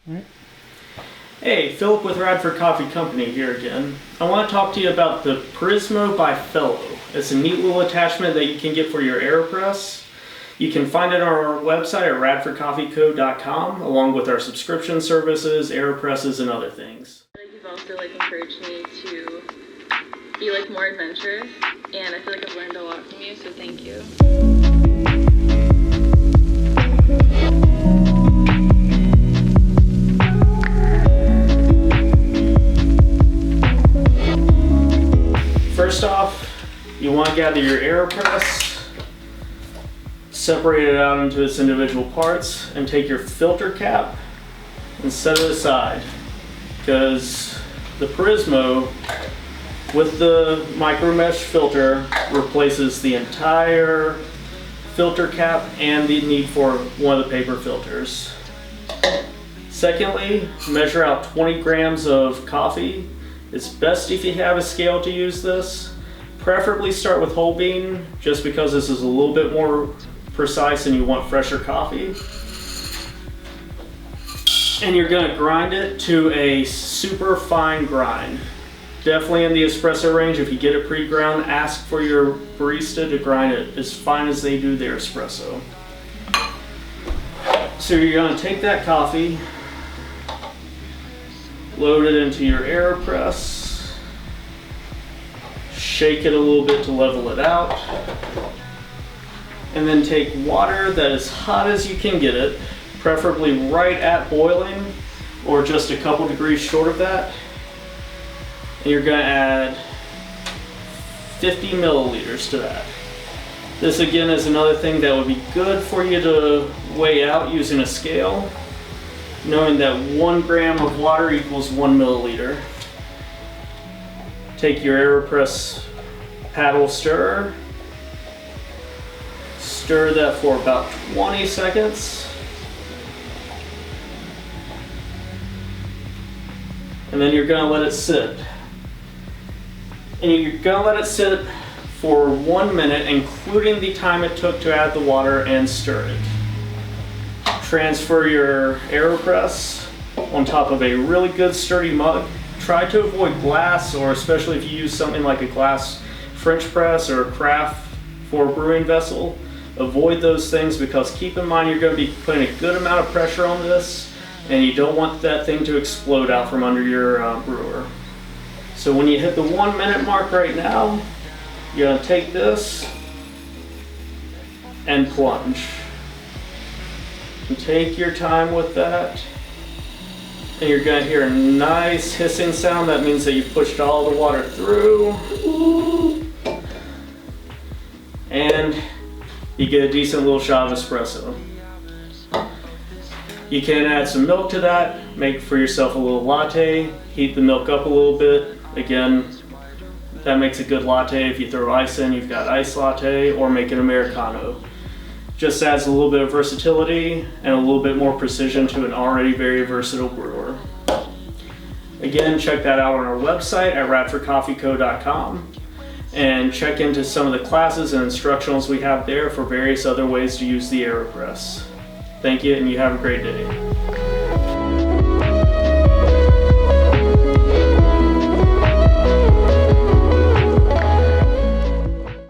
Right. Hey, Philip with Radford Coffee Company here again. I want to talk to you about the Primso by Fellow. It's a neat little attachment that you can get for your AeroPress. You can find it on our website at radfordcoffeeco.com, along with our subscription services, AeroPresses, and other things. You've also encouraged me to be more adventurous, and I feel like I've learned a lot from you, so thank you. First off, you want to gather your AeroPress, separate it out into its individual parts, and take your filter cap and set it aside, because the Primso with the micro mesh filter replaces the entire filter cap and the need for one of the paper filters. Secondly, measure out 20 grams of coffee. It's best if you have a scale to use this. Preferably start with whole bean, just because this is a little bit more precise and you want fresher coffee. And you're going to grind it to a super fine grind. Definitely in the espresso range. If you get it pre-ground, ask for your barista to grind it as fine as they do their espresso. So you're going to take that coffee, load it into your AeroPress, shake it a little bit to level it out, and then take water that is hot as you can get it, preferably right at boiling or just a couple degrees short of that, and you're going to add 50 milliliters to that. This again is another thing that would be good for you to weigh out using a scale, knowing that 1 gram of water equals 1 milliliter. Take your AeroPress paddle stirrer, stir that for about 20 seconds, and then you're going to let it sit. And you're going to let it sit for 1 minute, including the time it took to add the water and stir it. Transfer your AeroPress on top of a really good sturdy mug. Try to avoid glass, or especially if you use something like a glass French press or a craft for a brewing vessel, avoid those things, because keep in mind you're going to be putting a good amount of pressure on this and you don't want that thing to explode out from under your brewer. So when you hit the 1 minute mark right now, you're going to take this and plunge. And take your time with that, and you're going to hear a nice hissing sound. That means that you've pushed all the water through, and you get a decent little shot of espresso. You can add some milk to that, make for yourself a little latte, heat the milk up a little bit. Again, that makes a good latte. If you throw ice in, you've got iced latte, or make an Americano. Just adds a little bit of versatility and a little bit more precision to an already very versatile brewer. Again, check that out on our website at radfordcoffeeco.com, and check into some of the classes and instructionals we have there for various other ways to use the AeroPress. Thank you, and you have a great day.